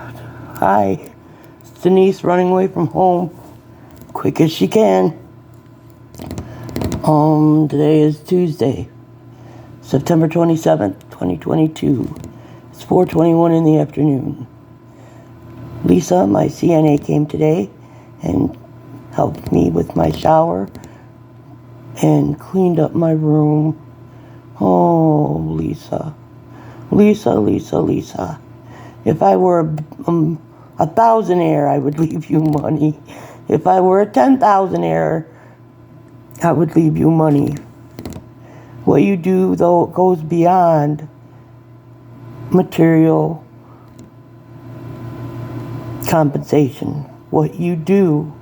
Hi, it's Denise running away from home, quick as she can. Today is Tuesday, September 27th, 2022. It's 4:21 in the afternoon. Lisa, my CNA, came today and helped me with my shower and cleaned up my room. Oh, Lisa. Lisa. If I were a thousandaire, I would leave you money. If I were a 10,000aire, I would leave you money. What you do, though, goes beyond material compensation. What you do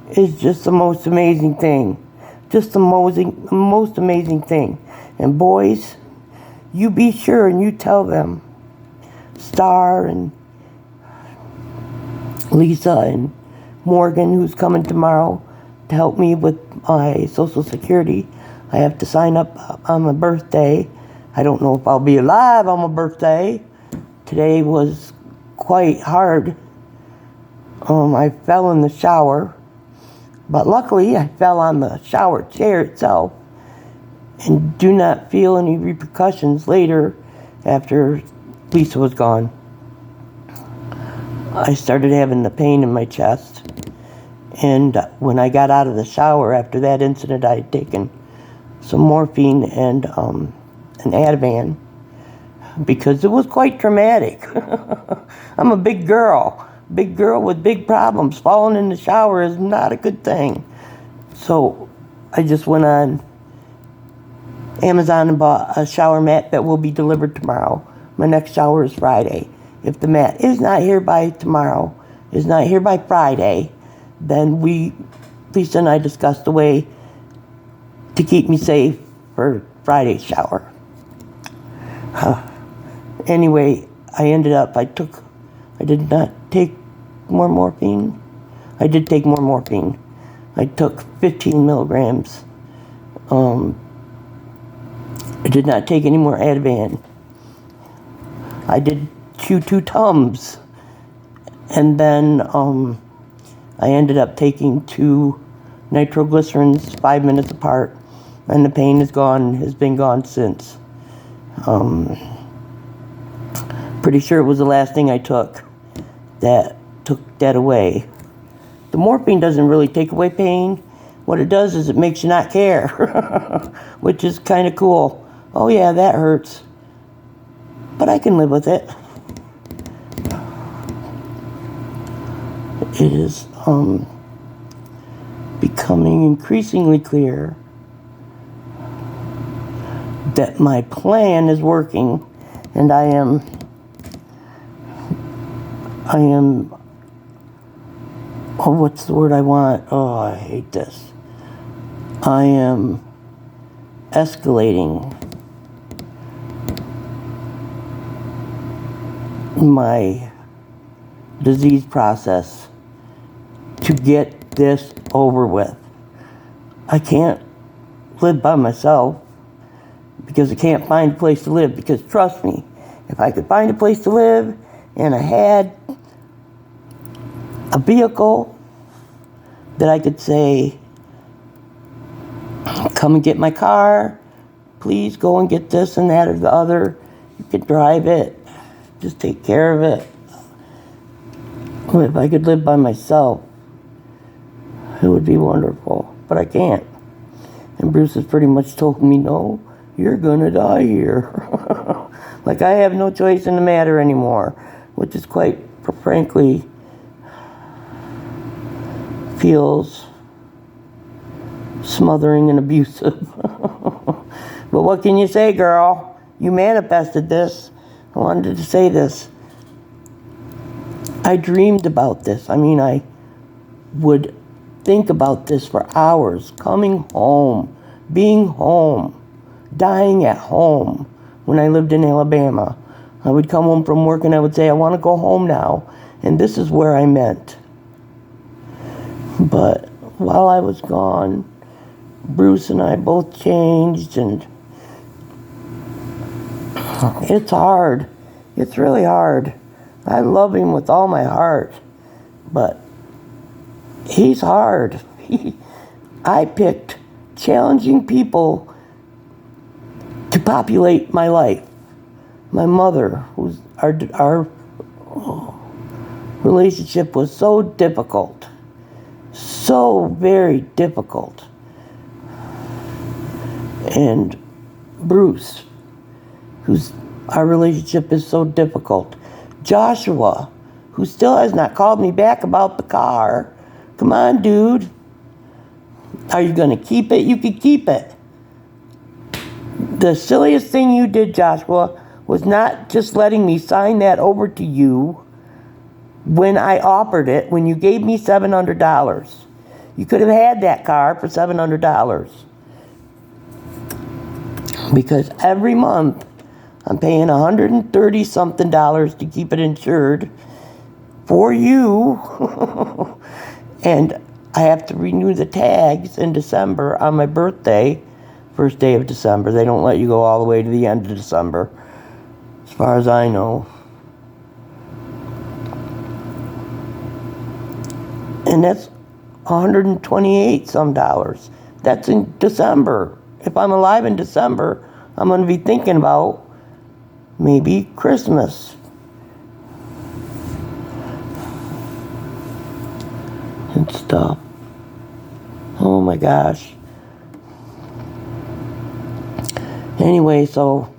is just the most amazing thing. Just the most amazing thing. And boys, you be sure and you tell them, Star and Lisa and Morgan, who's coming tomorrow to help me with my Social Security. I have to sign up on my birthday. I don't know if I'll be alive on my birthday. Today was quite hard. I fell in the shower, but luckily I fell on the shower chair itself and do not feel any repercussions later after Lisa was gone. I started having the pain in my chest, and when I got out of the shower after that incident, I had taken some morphine and an Ativan because it was quite traumatic. I'm a big girl with big problems. Falling in the shower is not a good thing. So I just went on Amazon and bought a shower mat that will be delivered tomorrow. My next shower is Friday. If the mat is not here by tomorrow, is not here by Friday, then Lisa and I discussed a way to keep me safe for Friday's shower. Anyway, I did not take more morphine. I did take more morphine. I took 15 milligrams. I did not take any more Ativan. I did chew 2 Tums. And then I ended up taking 2 nitroglycerins 5 minutes apart. And the pain has been gone since. Pretty sure it was the last thing I took that took that away. The morphine doesn't really take away pain. What it does is it makes you not care, which is kind of cool. Oh yeah, that hurts, but I can live with it. It is becoming increasingly clear that my plan is working, and I am what's the word I want? Oh, I hate this. I am escalating my disease process to get this over with. I can't live by myself because I can't find a place to live. Because trust me, if I could find a place to live and I had a vehicle that I could say, come and get my car, please go and get this and that or the other. You could drive it, just take care of it. Well, if I could live by myself, it would be wonderful, but I can't. And Bruce has pretty much told me, no, you're gonna die here. Like I have no choice in the matter anymore, which is quite frankly feels smothering and abusive. But what can you say, girl? You manifested this. I wanted to say this. I dreamed about this. I mean, I would think about this for hours. Coming home, being home, dying at home. When I lived in Alabama, I would come home from work and I would say, I want to go home now. And this is where I meant. But while I was gone, Bruce and I both changed, and it's hard. It's really hard. I love him with all my heart, but he's hard. I picked challenging people to populate my life. My mother, who's our relationship was so difficult, so very difficult. And Bruce, our relationship is so difficult. Joshua, who still has not called me back about the car. Come on, dude. Are you going to keep it? You can keep it. The silliest thing you did, Joshua, was not just letting me sign that over to you when I offered it, when you gave me $700. You could have had that car for $700. Because every month I'm paying $130-something to keep it insured for you. And I have to renew the tags in December on my birthday, first day of December. They don't let you go all the way to the end of December, as far as I know. And that's $128-some. That's in December. If I'm alive in December, I'm going to be thinking about maybe Christmas. And stuff. Oh my gosh. Anyway, so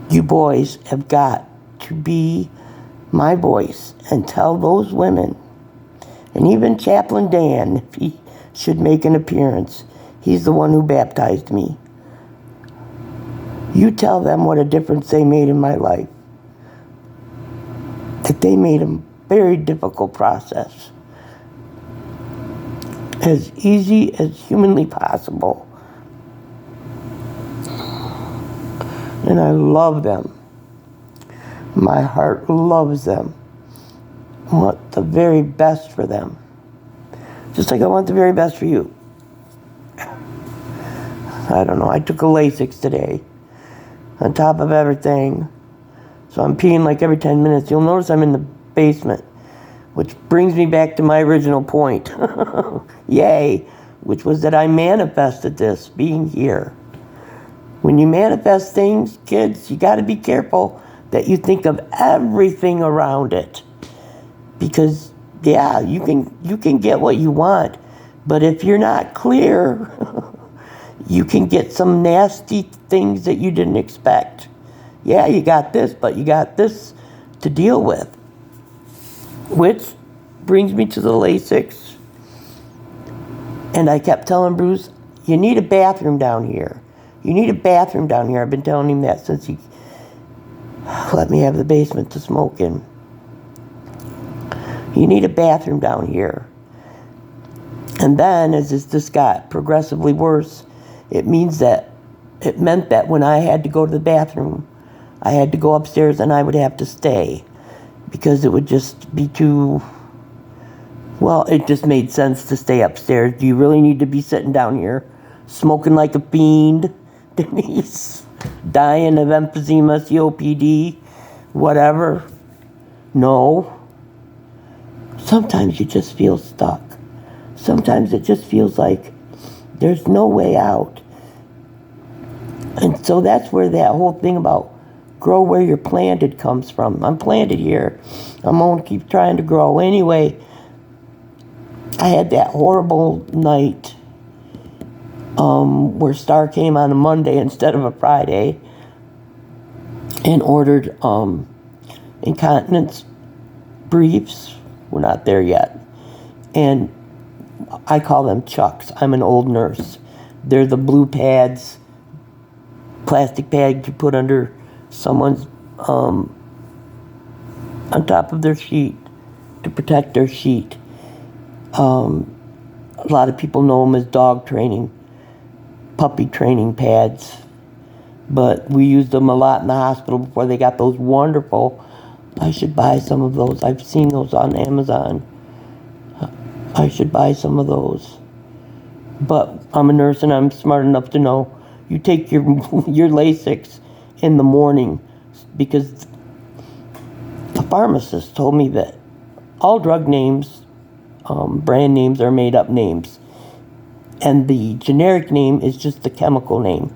you boys have got to be my voice and tell those women, and even Chaplain Dan, if he should make an appearance, he's the one who baptized me. You tell them what a difference they made in my life. That they made a very difficult process as easy as humanly possible. And I love them. My heart loves them. I want the very best for them. Just like I want the very best for you. I don't know, I took a Lasix today. On top of everything. So I'm peeing like every 10 minutes. You'll notice I'm in the basement. Which brings me back to my original point. Yay. Which was that I manifested this, being here. When you manifest things, kids, you got to be careful that you think of everything around it. Because, yeah, you can get what you want. But if you're not clear, you can get some nasty things that you didn't expect. Yeah, you got this, but you got this to deal with. Which brings me to the Lasix. And I kept telling Bruce, you need a bathroom down here. You need a bathroom down here. I've been telling him that since he let me have the basement to smoke in. You need a bathroom down here. And then, as this got progressively worse, it meant that when I had to go to the bathroom, I had to go upstairs and I would have to stay. Because it would just be too... Well, it just made sense to stay upstairs. Do you really need to be sitting down here, smoking like a fiend, Denise? Dying of emphysema, COPD, whatever? No. Sometimes you just feel stuck. Sometimes it just feels like there's no way out. And so that's where that whole thing about grow where you're planted comes from. I'm planted here. I'm going to keep trying to grow. Anyway, I had that horrible night where Star came on a Monday instead of a Friday and ordered incontinence briefs. We're not there yet. And I call them chucks. I'm an old nurse. They're the blue pads, plastic pad you put under someone's, on top of their sheet to protect their sheet. A lot of people know them as dog training, puppy training pads. But we used them a lot in the hospital before they got those wonderful. I should buy some of those. I've seen those on Amazon. I should buy some of those. But I'm a nurse and I'm smart enough to know you take your Lasix in the morning because pharmacist told me that all drug names, brand names, are made up names. And the generic name is just the chemical name.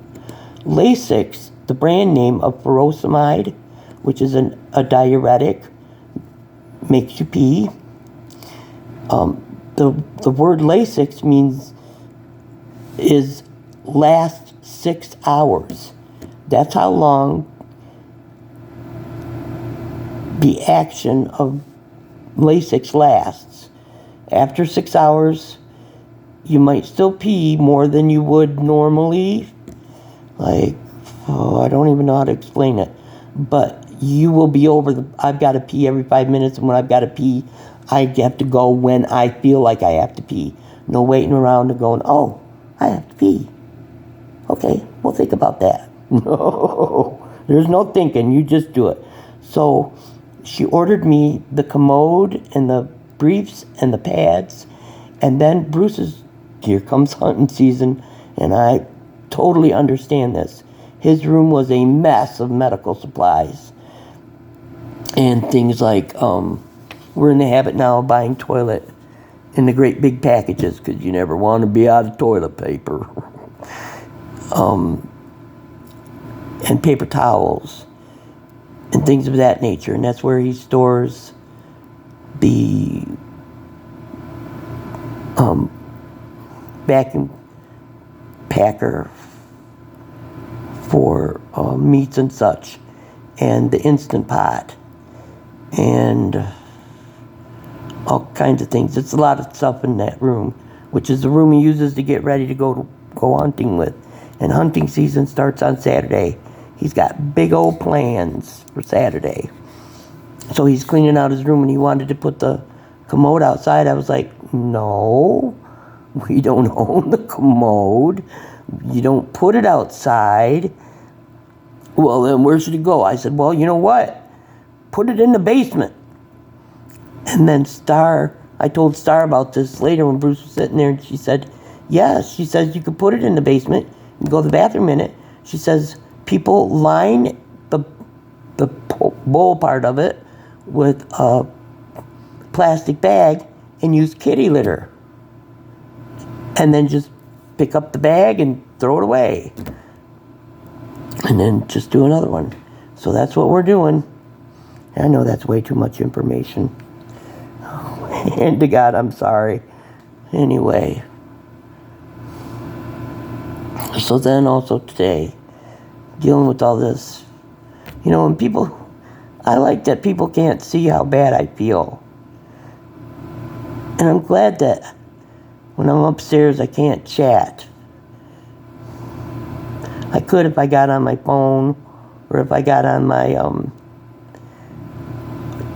Lasix, the brand name of furosemide, which is a diuretic, makes you pee. The word Lasix is last 6 hours. That's how long the action of Lasix lasts. After 6 hours, you might still pee more than you would normally. I don't even know how to explain it. But you will be over I've got to pee every 5 minutes, and when I've got to pee, I have to go when I feel like I have to pee. No waiting around and going, oh, I have to pee. Okay, we'll think about that. No, there's no thinking. You just do it. So she ordered me the commode and the briefs and the pads. And then here comes hunting season, and I totally understand this. His room was a mess of medical supplies. And things like, we're in the habit now of buying toilet in the great big packages because you never want to be out of toilet paper. And paper towels and things of that nature. And that's where he stores the vacuum packer for meats and such, and the Instant Pot, and all kinds of things. It's a lot of stuff in that room, which is the room he uses to get ready to go hunting with. And hunting season starts on Saturday. He's got big old plans for Saturday. So he's cleaning out his room, and he wanted to put the commode outside. I was like, no, we don't own the commode. You don't put it outside. Well, then where should it go? I said, well, you know what? Put it in the basement. And then I told Star about this later when Bruce was sitting there, and she said, yes. She says, you could put it in the basement and go to the bathroom in it. She says, people line the bowl part of it with a plastic bag and use kitty litter. And then just pick up the bag and throw it away. And then just do another one. So that's what we're doing. I know that's way too much information. And to God, I'm sorry. Anyway. So then also today, dealing with all this, and I like that people can't see how bad I feel. And I'm glad that when I'm upstairs, I can't chat. I could if I got on my phone, or if I got on my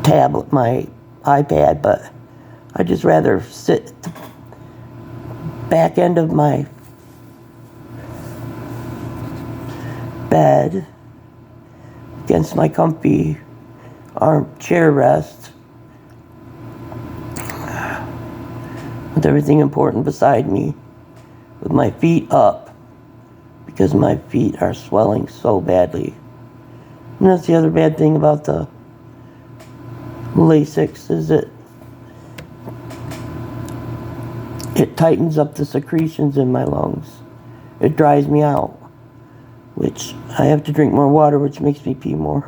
tablet, my iPad, but I'd just rather sit at the back end of my bed against my comfy armchair rest with everything important beside me, with my feet up, because my feet are swelling so badly. And that's the other bad thing about the Lasix, is it tightens up the secretions in my lungs. It dries me out, which I have to drink more water, which makes me pee more.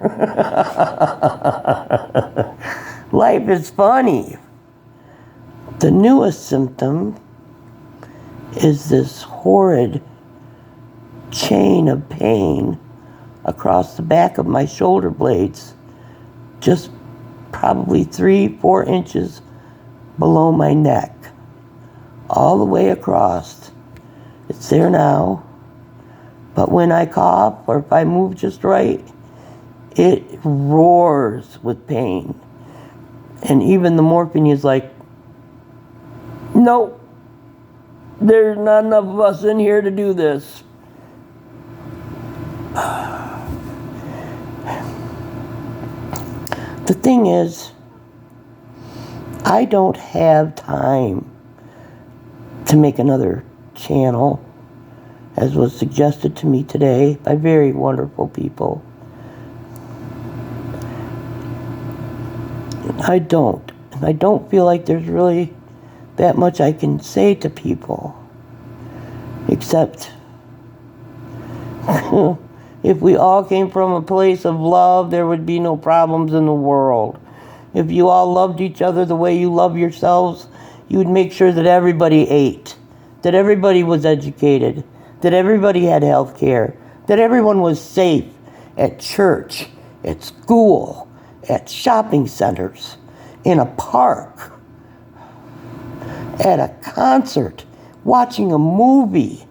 Life is funny. The newest symptom is this horrid chain of pain across the back of my shoulder blades, just probably 3-4 inches below my neck, all the way across. It's there now, but when I cough or if I move just right, it roars with pain. And even the morphine is like, nope, there's not enough of us in here to do this. The thing is, I don't have time to make another channel, as was suggested to me today by very wonderful people. I don't. And I don't feel like there's really that much I can say to people. Except if we all came from a place of love, there would be no problems in the world. If you all loved each other the way you love yourselves, you would make sure that everybody ate, that everybody was educated, that everybody had health care, that everyone was safe at church, at school, at shopping centers, in a park, at a concert, watching a movie.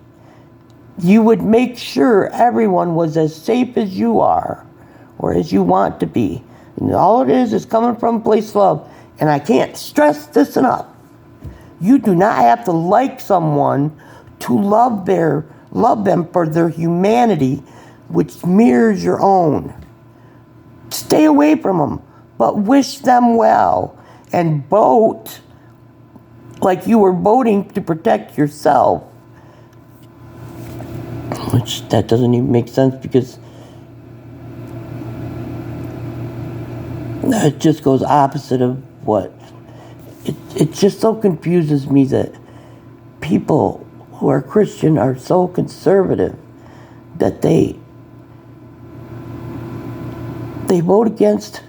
You would make sure everyone was as safe as you are, or as you want to be. And all it is coming from a place of love. And I can't stress this enough. You do not have to like someone to love them for their humanity, which mirrors your own. Stay away from them, but wish them well. And vote like you were voting to protect yourself. Which, that doesn't even make sense, because it just goes opposite of what. It just so confuses me that people who are Christian are so conservative that they vote against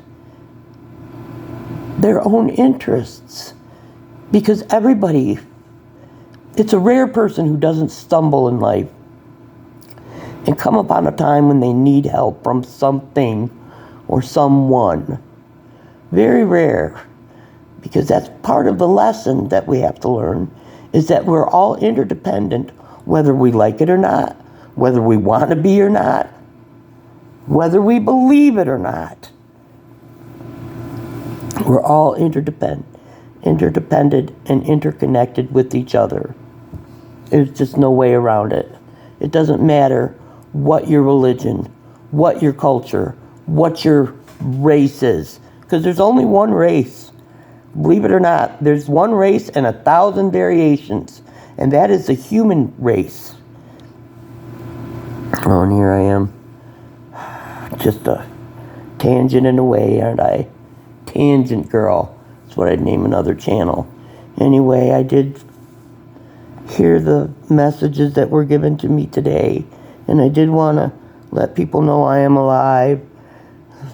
their own interests. Because it's a rare person who doesn't stumble in life and come upon a time when they need help from something or someone. Very rare. Because that's part of the lesson that we have to learn, is that we're all interdependent, whether we like it or not, whether we want to be or not, whether we believe it or not. We're all interdependent and interconnected with each other. There's just no way around it. It doesn't matter what your religion, what your culture, what your race is, because there's only one race. Believe it or not, there's one race and 1,000 variations, and that is the human race. Oh, and here I am. Just a tangent in a way, aren't I? Tangent Girl. That's what I'd name another channel. Anyway, I did hear the messages that were given to me today, and I did want to let people know I am alive,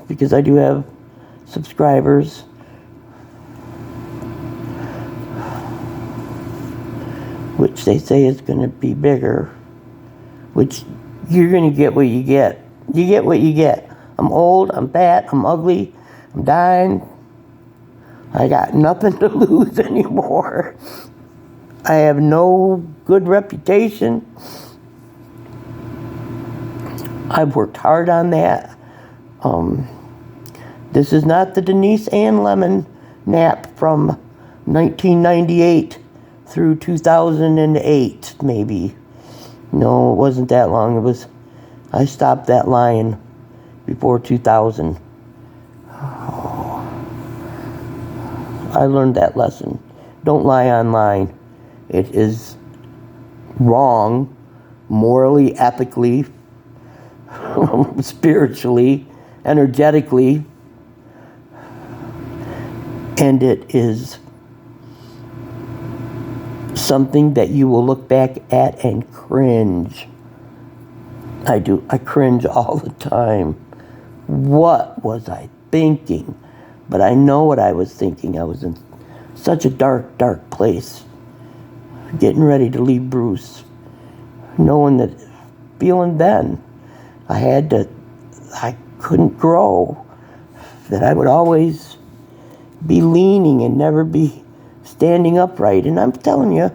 because I do have subscribers. Which they say is going to be bigger. Which you're going to get what you get. You get what you get. I'm old, I'm fat, I'm ugly, I'm dying. I got nothing to lose anymore. I have no good reputation. I've worked hard on that. This is not the Denise Ann Lemon nap from 1998 through 2008, maybe. No, it wasn't that long. I stopped that lying before 2000. I learned that lesson. Don't lie online. It is wrong, morally, ethically, spiritually, energetically, and it is something that you will look back at and cringe. I do. I cringe all the time. What was I thinking? But I know what I was thinking. I was in such a dark, dark place. Getting ready to leave Bruce. Knowing that, feeling then, I couldn't grow. That I would always be leaning and never be standing upright. And I'm telling you,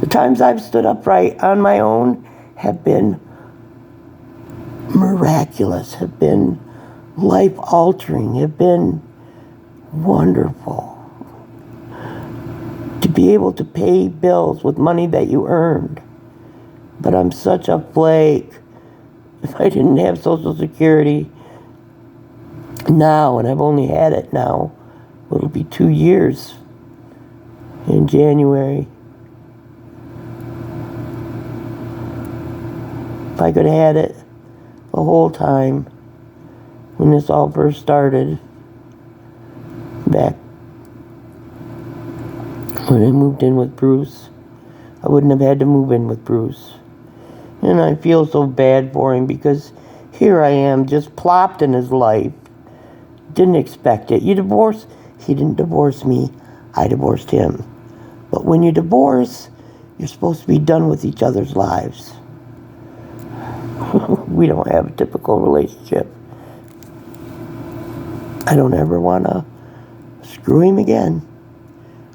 the times I've stood upright on my own have been miraculous, have been life-altering, have been wonderful. To be able to pay bills with money that you earned. But I'm such a flake. If I didn't have Social Security now, and I've only had it now, it'll be 2 years in January. If I could have had it the whole time, when this all first started, back when I moved in with Bruce. I wouldn't have had to move in with Bruce. And I feel so bad for him because here I am just plopped in his life. Didn't expect it. You divorce, he didn't divorce me, I divorced him. But when you divorce, you're supposed to be done with each other's lives. We don't have a typical relationship. I don't ever want to screw him again.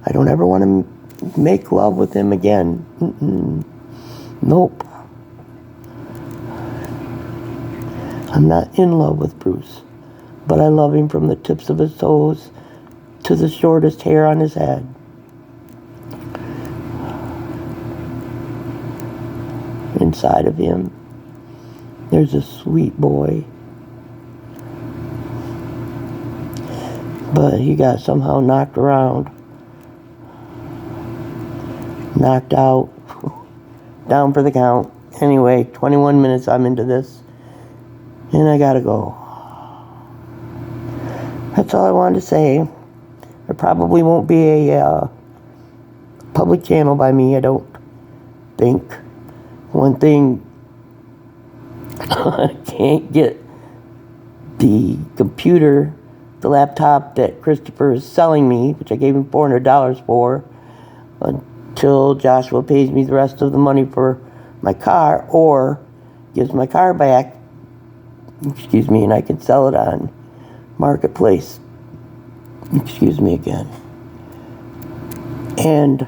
I don't ever want to make love with him again. Nope. I'm not in love with Bruce, but I love him from the tips of his toes to the shortest hair on his head. Inside of him, there's a sweet boy. But he got somehow knocked around. Knocked out. Down for the count. Anyway, 21 minutes I'm into this. And I gotta go. That's all I wanted to say. There probably won't be a public channel by me, I don't think. One thing, I can't get the computer, the laptop that Christopher is selling me, which I gave him $400 for, until Joshua pays me the rest of the money for my car, or gives my car back, and I can sell it on Marketplace. Excuse me again. And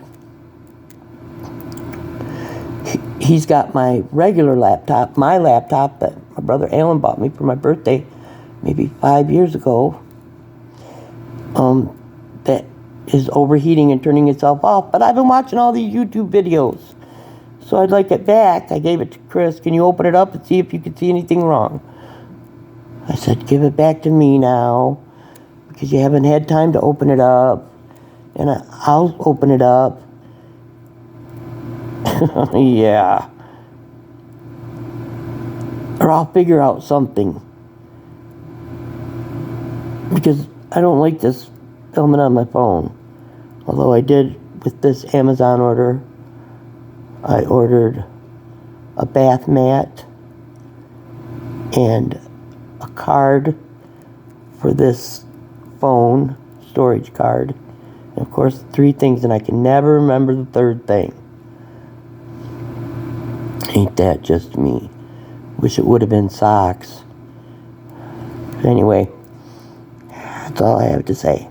he's got my regular laptop, my laptop that my brother Alan bought me for my birthday maybe 5 years ago, that is overheating and turning itself off. But I've been watching all these YouTube videos, so I'd like it back. I gave it to Chris. Can you open it up and see if you can see anything wrong? I said, give it back to me now, because you haven't had time to open it up. And I'll open it up. Yeah. Or I'll figure out something. Because I don't like this filming on my phone. Although I did with this Amazon order. I ordered a bath mat and a card for this phone, storage card. And of course, 3 things, and I can never remember the 3rd thing. Ain't that just me? Wish it would have been socks. But anyway, that's all I have to say.